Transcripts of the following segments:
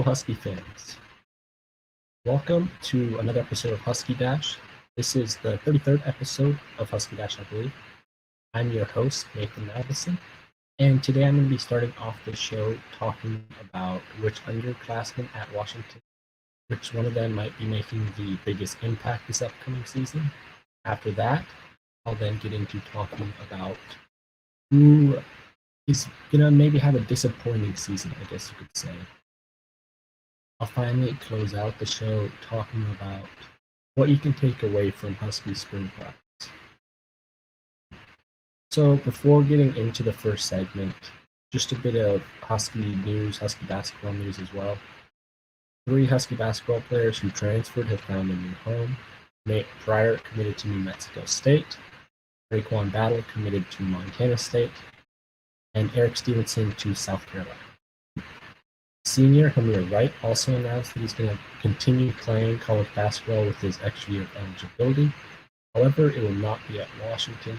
Hello, Husky fans. Welcome to another episode of Husky Dash. This is the 33rd episode of Husky Dash, I believe. I'm your host, Nathan Mathisen, and today I'm going to be starting off the show talking about which underclassmen at Washington, which one of them might be making the biggest impact this upcoming season. After that, I'll then get into talking about who is going to maybe have a disappointing season, I guess you could say. I'll finally close out the show talking about what you can take away from Husky spring practice. So before getting into the first segment, just a bit of Husky news, Husky basketball news as well. 3 Husky basketball players who transferred have found a new home. Nate Pryor committed to New Mexico State. Raekwon Battle committed to Montana State. And Eric Stevenson to South Carolina. Senior Hamir Wright also announced that he's going to continue playing college basketball with his extra year of eligibility. However, it will not be at Washington,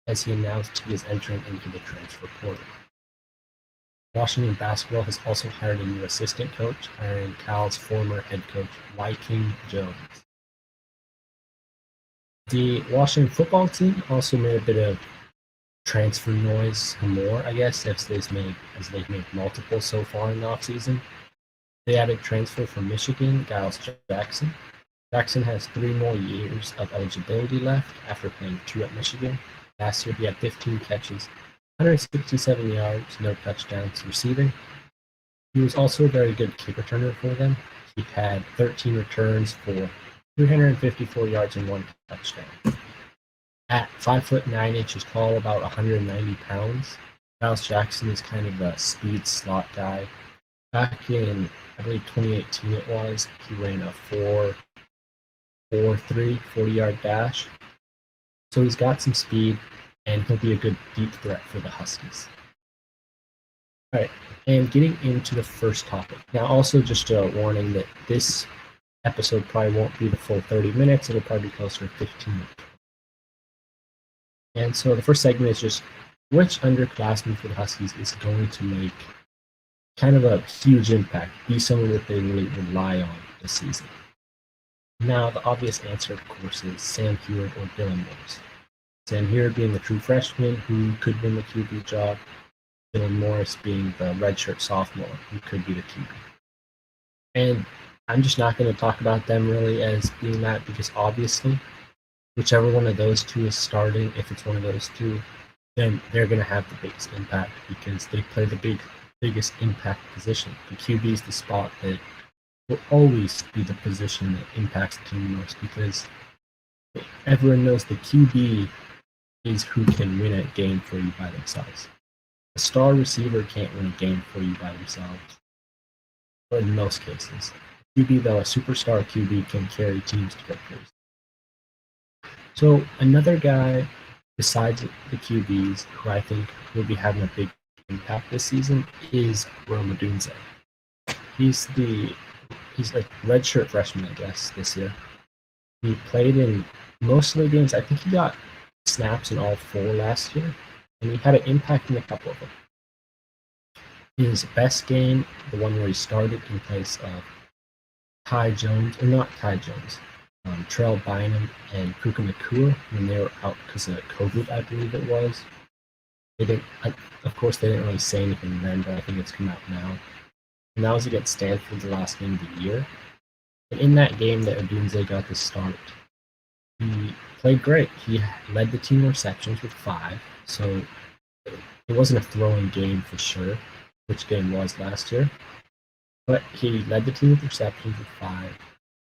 as he announced he is entering into the transfer portal. Washington basketball has also hired a new assistant coach, hiring Cal's former head coach, Wyking Jones. The Washington football team also made a bit of transfer noise more, I guess, as they've made multiple so far in the offseason. They added transfer from Michigan, Giles Jackson. Jackson has 3 more years of eligibility left after playing 2 at Michigan. Last year he had 15 catches, 167 yards, no touchdowns receiving. He was also a very good kick returner for them. He had 13 returns for 354 yards and 1 touchdown. At 5'9" tall, about 190 pounds, Giles Jackson is kind of a speed slot guy. Back in, I believe 2018 it was, he ran a 4.43 40-yard dash. So he's got some speed, and he'll be a good deep threat for the Huskies. All right, and getting into the first topic. Now, also just a warning that this episode probably won't be the full 30 minutes. It'll probably be closer to 15 minutes. And so the first segment is just which underclassman for the Huskies is going to make kind of a huge impact, be someone that they really rely on this season. Now, the obvious answer, of course, is Sam Heward or Dylan Morris. Sam Heward being the true freshman who could win the QB job, Dylan Morris being the redshirt sophomore who could be the QB. And I'm just not going to talk about them really as being that because obviously, whichever one of those two is starting, if it's one of those two, then they're going to have the biggest impact because they play the biggest impact position. The QB is the spot that will always be the position that impacts the team most because everyone knows the QB is who can win a game for you by themselves. A star receiver can't win a game for you by themselves, or in most cases. QB, though, a superstar QB can carry teams to victories. So another guy besides the QBs who I think will be having a big impact this season is Rome Odunze. He's a redshirt freshman, I guess, this year. He played in most of the games. I think he got snaps in all 4 last year, and he had an impact in a couple of them. His best game, the one where he started in place of Trell Bynum and Puka Nacua when they were out because of COVID, I believe it was. Of course, they didn't really say anything then, but I think it's come out now. And that was against Stanford, the last game of the year. And in that game that Odunze got the start, he played great. He led the team in receptions with 5, so it wasn't a throwing game for sure, which game was last year. But he led the team with receptions with 5.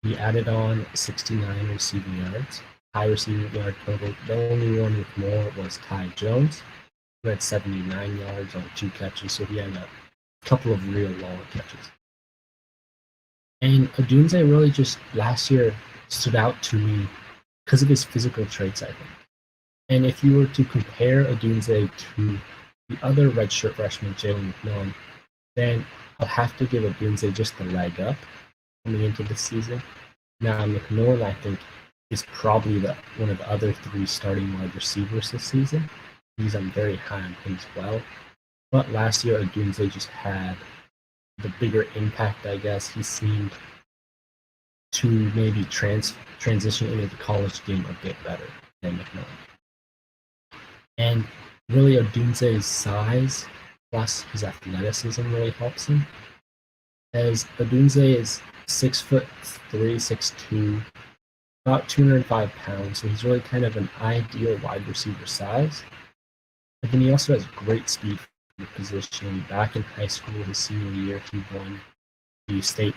He added on 69 receiving yards, high receiving yard total. The only one with more was Ty Jones, who had 79 yards on 2 catches, so he had a couple of real long catches. And Odunze really just last year stood out to me because of his physical traits, I think. And if you were to compare Odunze to the other redshirt freshman, Jalen McMillan, then I'll have to give Odunze just the leg up coming into this season. Now, McMillan, I think, is probably one of the other 3 starting wide receivers this season. I'm very high on him as well. But last year, Odunze just had the bigger impact, I guess, he seemed to maybe transition into the college game a bit better than McMillan. And really, Odunze's size plus his athleticism really helps him. As Odunze is 6'3", 6'2", about 205 pounds, so he's really kind of an ideal wide receiver size. And then he also has great speed for the position. Back in high school, his senior year, he won the state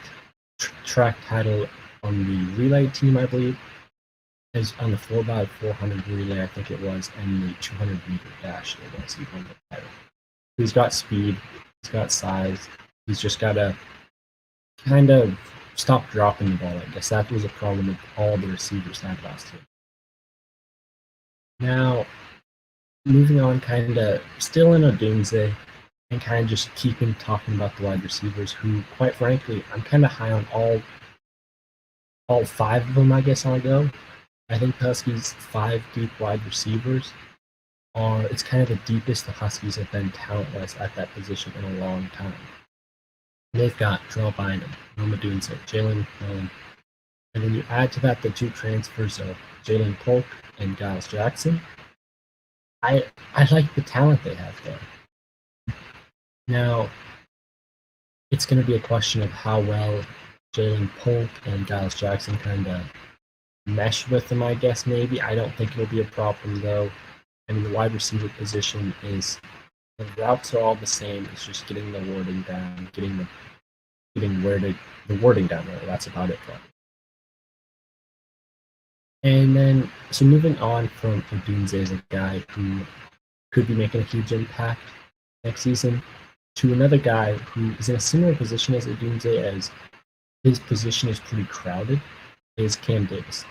track title on the relay team, I believe. As on the 4x400 relay, I think it was, and the 200-meter dash, it was. He won the title. He's got speed, he's got size, he's just got to kind of stop dropping the ball, I guess. That was a problem that all the receivers had last year. Now, moving on, kind of still in Odunze, and kind of just keeping talking about the wide receivers, who, quite frankly, I'm kind of high on all five of them, I guess I'll go. I think the Huskies' 5 deep wide receivers it's kind of the deepest the Huskies have been talent-wise at that position in a long time. They've got Terrell Bynum, Rome Odunze, Jalen McMillan, and then you add to that the 2 transfers of Jalen Polk and Giles Jackson. I like the talent they have there. Now, it's going to be a question of how well Jalen Polk and Giles Jackson kind of mesh with them, I guess, maybe. I don't think it'll be a problem, though. I mean, the wide receiver position is, the routes are all the same. It's just getting the wording down, getting the wording down there. That's about it for me. And then, so moving on from Odunze as a guy who could be making a huge impact next season, to another guy who is in a similar position as Odunze, as his position is pretty crowded, is Cam Davis.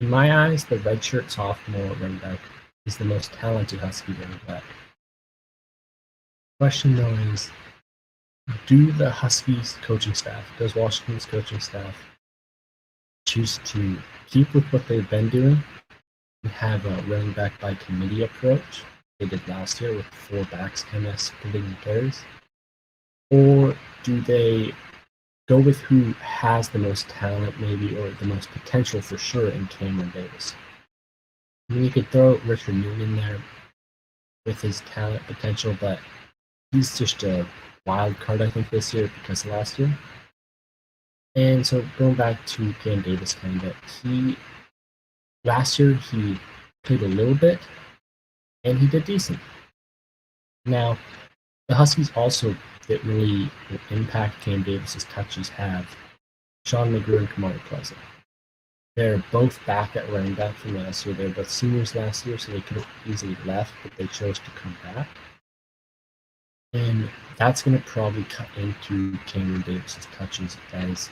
In my eyes, the redshirt sophomore running back is the most talented Husky running back. The question, though, is, do the Huskies coaching staff, does Washington's coaching staff choose to keep with what they've been doing and have a running back by committee approach they did last year with 4 backs kind of splitting carries? Or do they go with who has the most talent, maybe, or the most potential for sure in Cameron Davis? I mean, you could throw Richard Newton in there with his talent potential, but he's just a wild card, I think, this year because of last year. And so going back to Cam Davis, last year he played a little bit, and he did decent. Now, the Huskies also that really will impact Cam Davis's touches have Sean McGrew and Kamari Pleasant. They're both back at running back from last year. They're both seniors last year, so they could have easily left, but they chose to come back. And that's going to probably cut into Cameron Davis's touches, as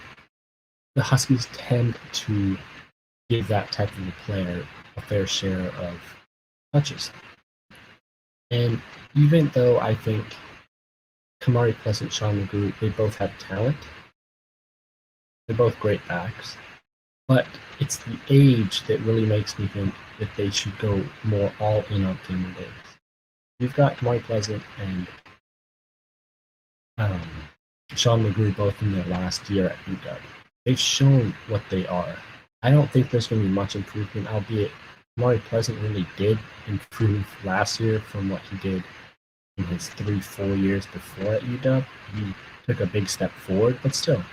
the Huskies tend to give that type of a player a fair share of touches. And even though I think Kamari Pleasant, Sean McGrew, they both have talent, they're both great backs, but it's the age that really makes me think that they should go more all in on Cameron Davis. You've got Kamari Pleasant and Sean McGrew both in their last year at UW. They've shown what they are. I don't think there's going to be much improvement, albeit Kamari Pleasant really did improve last year from what he did in his 3-4 years before at UW. He took a big step forward, but still,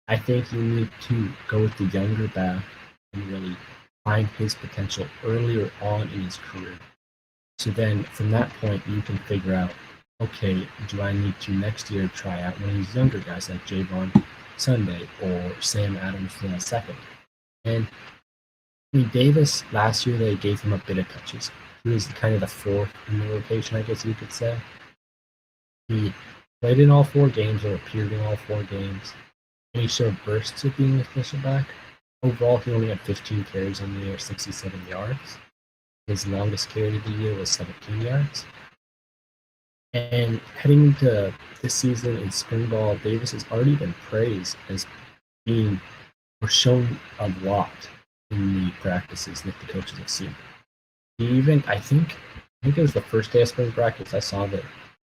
I think you need to go with the younger back and really find his potential earlier on in his career. So then from that point, you can figure out, okay, do I need to next year try out one of these younger guys like Javon Sunday or Sam Adams II? And I mean, Davis, last year they gave him a bit of touches. He was kind of the 4th in the rotation, I guess you could say. He played in all 4 games or appeared in all 4 games, and he showed bursts of being a efficient back. Overall, he only had 15 carries on the year, 67 yards. His longest carry of the year was 17 yards. And heading into this season in spring ball, Davis has already been praised as being or shown a lot in the practices that the coaches have seen. He even, I think it was the first day of spring practice, I saw that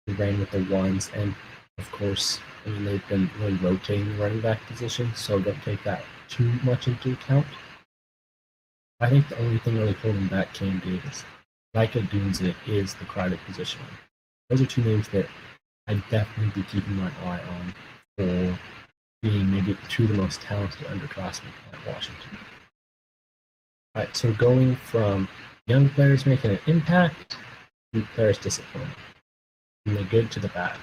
he ran with the ones, and Of course, I mean, they've been really rotating the running back position, so don't take that too much into account. I think the only thing really holding back Cam Davis, like a Dunze, is the crowded position. Those are two names that I'd definitely be keeping my eye on for being maybe two of the most talented underclassmen at Washington. All right, so going from young players making an impact to players disappointing, from the good to the bad.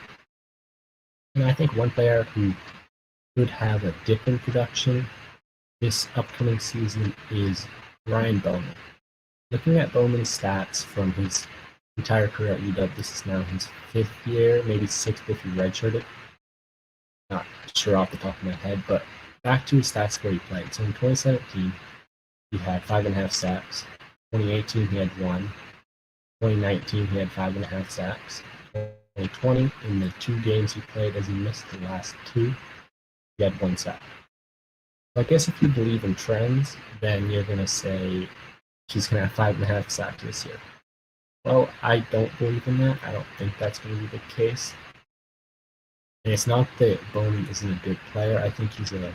And I think one player who could have a dip in production this upcoming season is Ryan Bowman. Looking at Bowman's stats from his entire career at UW, this is now his 5th year, maybe 6th if he redshirted. Not sure off the top of my head, but back to his stats where he played. So in 2017, he had 5.5 sacks. 2018, he had 1. 2019, he had 5.5 sacks. 2020, in the 2 games he played as he missed the last 2, he had 1 sack. So I guess if you believe in trends, then you're going to say he's going to have 5.5 sacks this year. Well, I don't believe in that. I don't think that's going to be the case. And it's not that Bowman isn't a good player. I think he's a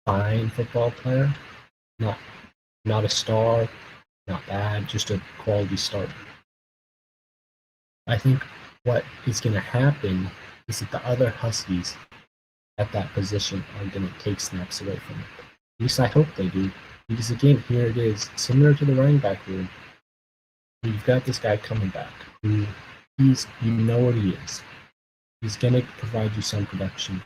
fine football player. Not a star, not bad, just a quality starter. I think what is going to happen is that the other Huskies at that position are going to take snaps away from him. At least I hope they do. Because again, here it is, similar to the running back room. You've got this guy coming back who you know what he is. He's going to provide you some production,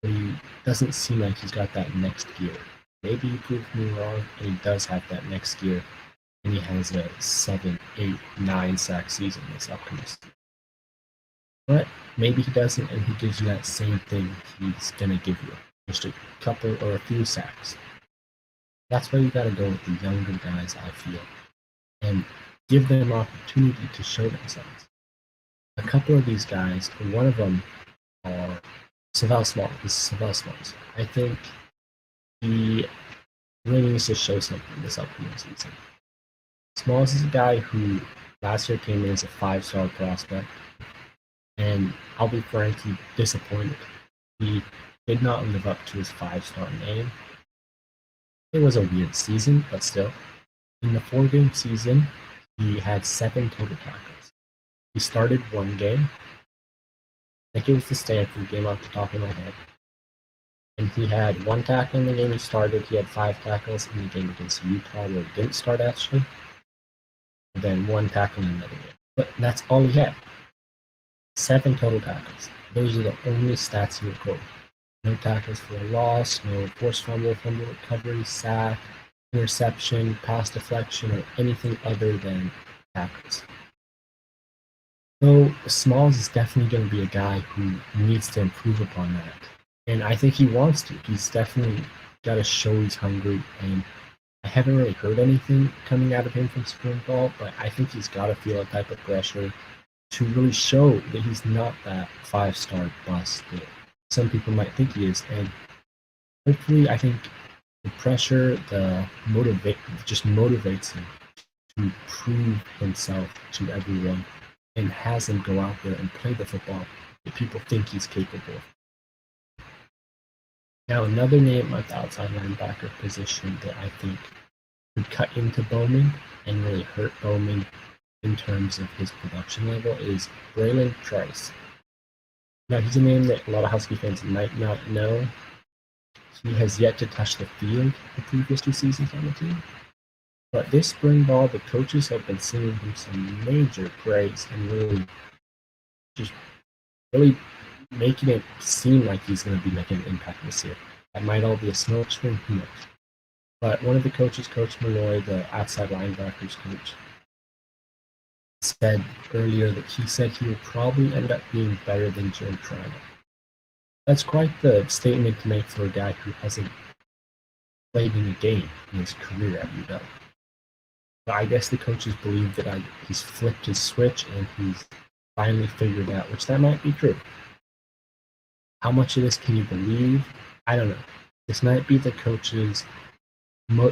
but he doesn't seem like he's got that next gear. Maybe you prove me wrong, and he does have that next gear, and he has a 7, 8, 9 sack season this upcoming season. But maybe he doesn't, and he gives you that same thing he's going to give you, just a couple or a few sacks. That's why you got to go with the younger guys, I feel, and give them opportunity to show themselves. A couple of these guys, one of them are Savell Smalls. I think he really needs to show something this upcoming season. Smalls is a guy who last year came in as a 5-star prospect, and I'll be frankly disappointed. He did not live up to his 5-star name. It was a weird season, but still. In the 4-game season, he had 7 total tackles. He started 1 game. I think it was the Stanford game off the top of my head. And he had 1 tackle in the game he started. He had 5 tackles in the game against Utah where he didn't start actually. And then 1 tackle in another game. But that's all he had. 7 total tackles. Those are the only stats he recorded. No tackles for a loss, no forced fumble recovery, sack, interception, pass deflection, or anything other than tackles. So Smalls is definitely going to be a guy who needs to improve upon that. And I think he wants to. He's definitely got to show he's hungry. And I haven't really heard anything coming out of him from spring ball, but I think he's got to feel a type of pressure to really show that he's not that 5-star bust that some people might think he is. And hopefully, I think the pressure, just motivates him to prove himself to everyone and has him go out there and play the football that people think he's capable of. Now, another name at the outside linebacker position that I think would cut into Bowman and really hurt Bowman in terms of his production level is Braylon Trice. Now, he's a name that a lot of Husky fans might not know. He has yet to touch the field the previous 2 seasons on the team. But this spring ball, the coaches have been singing him some major praise and really making it seem like he's going to be making an impact this year. That might all be a smokescreen, who knows? But one of the coaches, Coach Malloy, the outside linebackers coach, said earlier that he said he will probably end up being better than Joe Trino. That's quite the statement to make for a guy who hasn't played in a game in his career at UW. But I guess the coaches believe that he's flipped his switch and he's finally figured out, which that might be true. How much of this can you believe? I don't know. This might be the coaches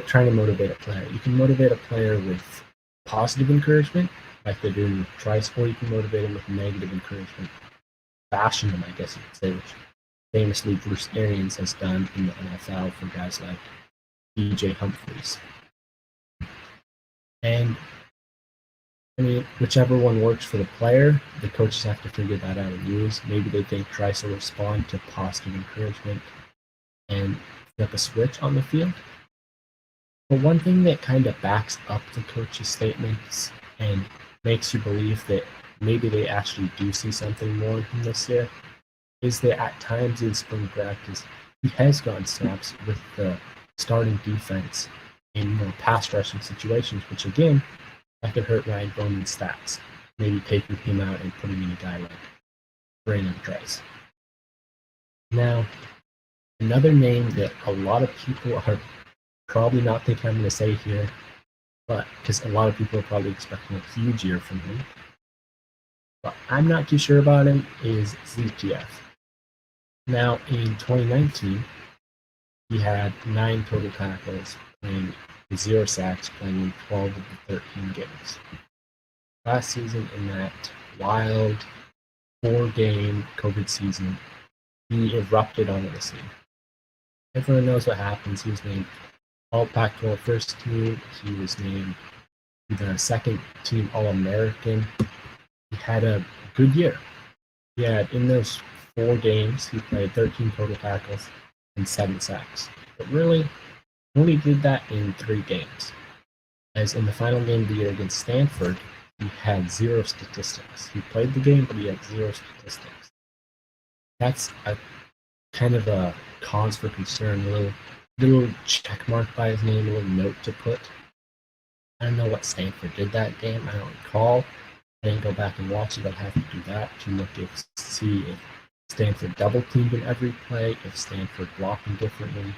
trying to motivate a player. You can motivate a player with positive encouragement, like they're doing with Trice, or you can motivate him with negative encouragement. fashion them, I guess you could say, which famously Bruce Arians has done in the NFL for guys like DJ Humphries. And I mean, whichever one works for the player, the coaches have to figure that out and use. Maybe they think Trice will respond to positive encouragement and flip a switch on the field. But one thing that kind of backs up the coach's statements and makes you believe that maybe they actually do see something more from this year is that at times in spring practice, he has gotten snaps with the starting defense in more pass rushing situations, which again, that could hurt Ryan Bowman's stats. Maybe taking him out and putting in a guy like Brandon Trice. Now, another name that a lot of people are probably not thinking I'm going to say here, but because a lot of people are probably expecting a huge year from him, but I'm not too sure about him, is ZTF. Now, in 2019, he had 9 total tackles, playing 0 sacks, playing in 12 of the 13 games. Last season, in that wild 4-game COVID season, he erupted onto the scene. Everyone knows what happens. He was named All Pac-12 First Team. He was named the Second Team All-American. He had a good year. He had, in those 4 games, he played 13 total tackles and 7 sacks. But really, only did that in 3 games. As in the final game of the year against Stanford, he had 0 statistics. He played the game, but he had 0 statistics. That's a kind of a cause for concern, a little check mark by his name, a little note to put. I don't know what Stanford did that game. I don't recall. I didn't go back and watch it. I'd have to do that to look at, see if Stanford double teamed in every play, if Stanford blocked him differently.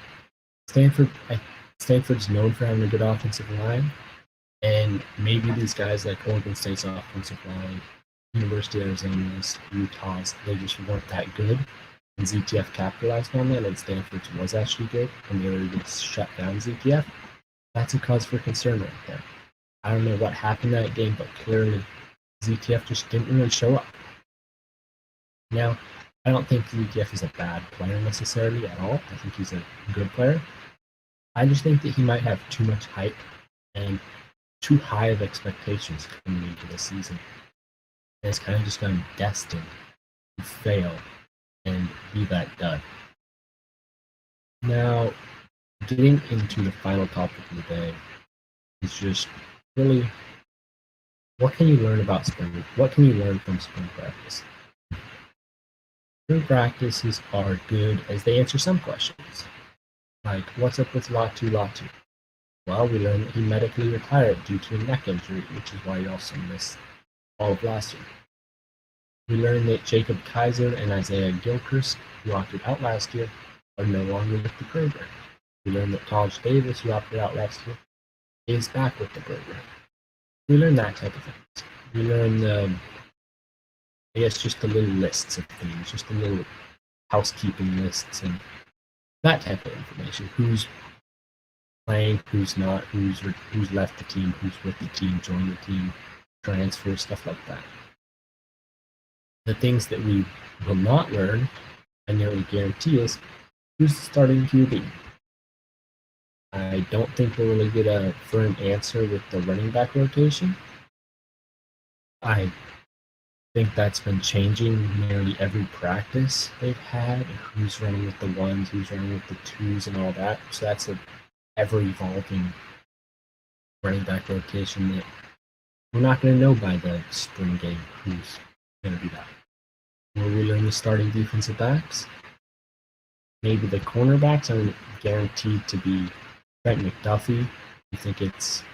Stanford's known for having a good offensive line, and maybe these guys like Oregon State's offensive line, University of Arizona's, Utah's, they just weren't that good. And ZTF capitalized on that, and Stanford's was actually good, and they were able to shut down ZTF. That's a cause for concern right there. I don't know what happened that game, but clearly ZTF just didn't really show up. Now, I don't think ZTF is a bad player necessarily at all. I think he's a good player. I just think that he might have too much hype and too high of expectations coming into the season. And it's kind of just been destined to fail and be that dud. Now, getting into the final topic of the day is just really, what can you learn about spring? What can you learn from spring practice? Spring practices are good as they answer some questions, like what's up with Latu? Well, we learned that he medically retired due to a neck injury, which is why he also missed all of last year. We learned that Jacob Kaiser and Isaiah Gilchrist, who opted out last year, are no longer with the program. We learned that Taj Davis, who opted out last year, is back with the program. We learned that type of things. We learned, I guess, just the little lists of things, just the little housekeeping lists and that type of information. Who's playing, who's not, who's left the team, who's with the team, joined the team, transfer, stuff like that. The things that we will not learn, I nearly guarantee, is who's the starting QB. I don't think we'll really get a firm answer with the running back rotation. I think that's been changing nearly every practice they've had. Who's running with the ones, who's running with the twos, and all that. So that's a ever-evolving running back rotation that we're not going to know by the spring game who's going to be back. Will we learn the starting defensive backs? Maybe the cornerbacks aren't guaranteed to be Trent McDuffie. I think it's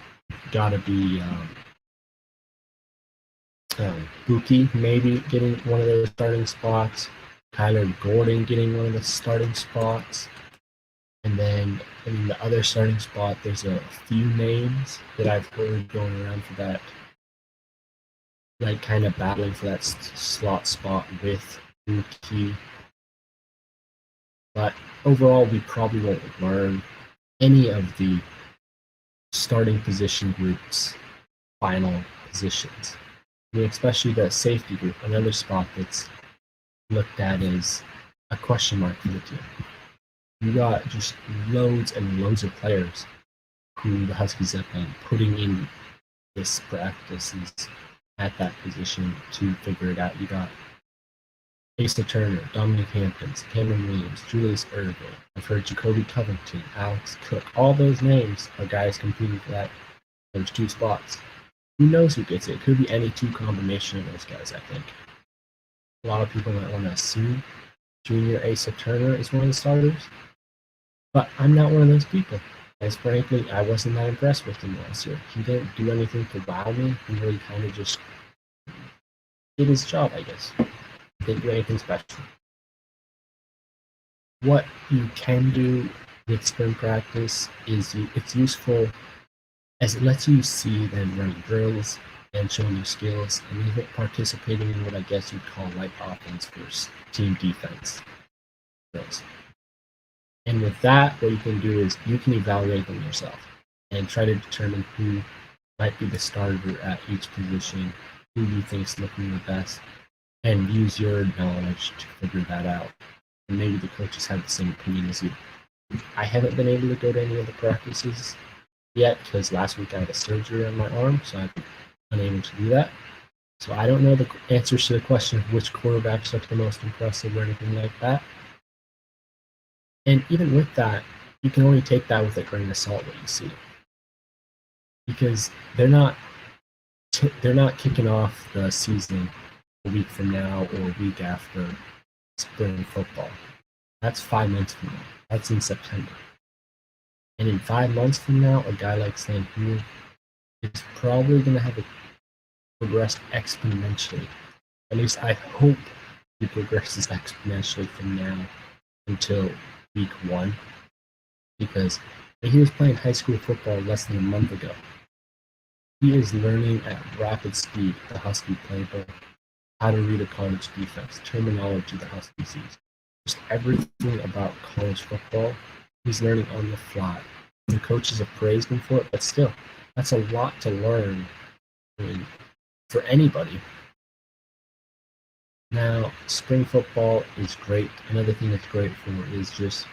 got to be Buki maybe getting one of those starting spots. Kyler Gordon getting one of the starting spots. And then in the other starting spot, there's a few names that I've heard going around for that, like kind of battling for that slot spot with Buki. But overall, we probably won't learn any of the starting position groups' final positions. I mean, especially the safety group, another spot that's looked at as a question mark for the team. You got just loads and loads of players who the Huskies have been putting in this practices at that position to figure it out. You got Asa Turner, Dominic Hampkins, Cameron Williams, Julius Ervil. I've heard Jacoby Covington, Alex Cook. All those names are guys competing for those two spots. Who knows who gets it? It could be any two combination of those guys, I think. A lot of people might want to assume junior Asa Turner is one of the starters, but I'm not one of those people. As frankly, I wasn't that impressed with him last year. He didn't do anything to wow me. He really kind of just did his job, I guess. Didn't do anything special. What you can do with spring practice is it's useful as it lets you see them running drills and showing you skills and even participating in what I guess you'd call light offense versus team defense drills. And with that, what you can do is you can evaluate them yourself and try to determine who might be the starter at each position, who you think is looking the best, and use your knowledge to figure that out. And maybe the coaches have the same opinion as you. I haven't been able to go to any of the practices yet because last week I had a surgery on my arm, so I've been unable to do that. So I don't know the answers to the question of which quarterbacks look the most impressive or anything like that. And even with that, you can only take that with a grain of salt what you see, because they're not kicking off the season a week from now or a week after spring football. That's 5 months from now. That's in September. And in 5 months from now, a guy like Sam Hughes is probably going to have progressed exponentially. At least I hope he progresses exponentially from now until week 1, because he was playing high school football less than a month ago. He is learning at rapid speed the Husky playbook, how to read a college defense, terminology the Huskies use, just everything about college football. He's learning on the fly. The coaches have praised him for it, but still, that's a lot to learn for anybody. Now, spring football is great. Another thing it's great for is just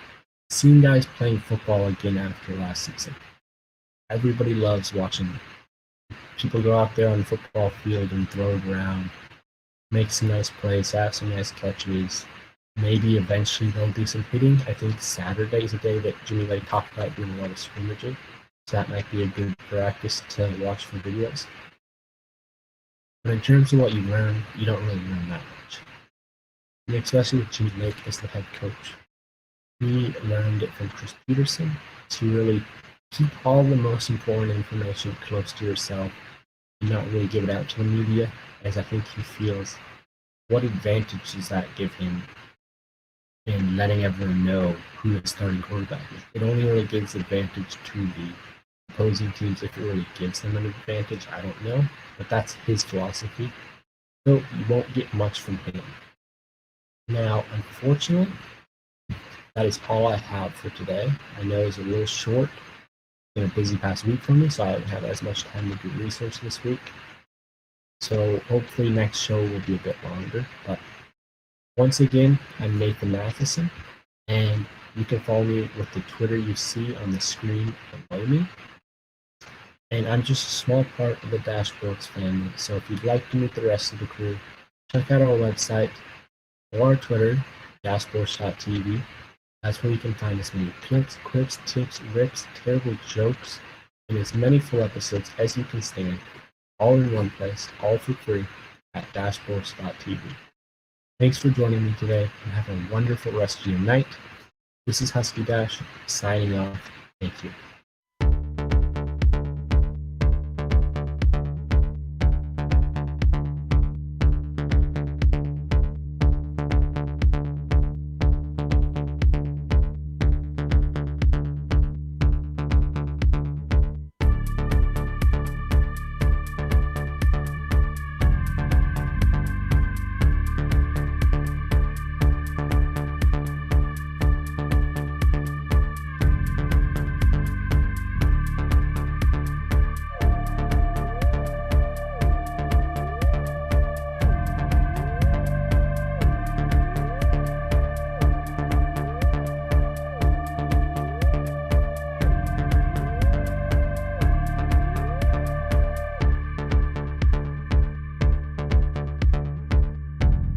seeing guys playing football again after last season. Everybody loves watching people go out there on the football field and throw it around, make some nice plays, have some nice catches. Maybe eventually they'll do some hitting. I think Saturday is a day that Jimmy Lake talked about doing a lot of scrimmaging, so that might be a good practice to watch for videos. But in terms of what you learn, you don't really learn that much. And especially with Jimmy Lake as the head coach. He learned it from Chris Peterson to really keep all the most important information close to yourself and not really give it out to the media, as I think he feels what advantage does that give him in letting everyone know who the starting quarterback is. It only really gives advantage to the opposing teams if it really gives them an advantage. I don't know, but that's his philosophy. So you won't get much from him. Now, unfortunately, that is all I have for today. I know it's a little short. It's been a busy past week for me, so I haven't had as much time to do research this week. So hopefully next show will be a bit longer. But once again, I'm Nathan Mathisen, and you can follow me with the Twitter you see on the screen below me. And I'm just a small part of the Dashboards family, so if you'd like to meet the rest of the crew, check out our website or our Twitter, dashboards.tv. That's where you can find as many clips, quips, tips, rips, terrible jokes, and as many full episodes as you can stand, all in one place, all for free, at dashboards.tv. Thanks for joining me today, and have a wonderful rest of your night. This is Husky Dash, signing off. Thank you.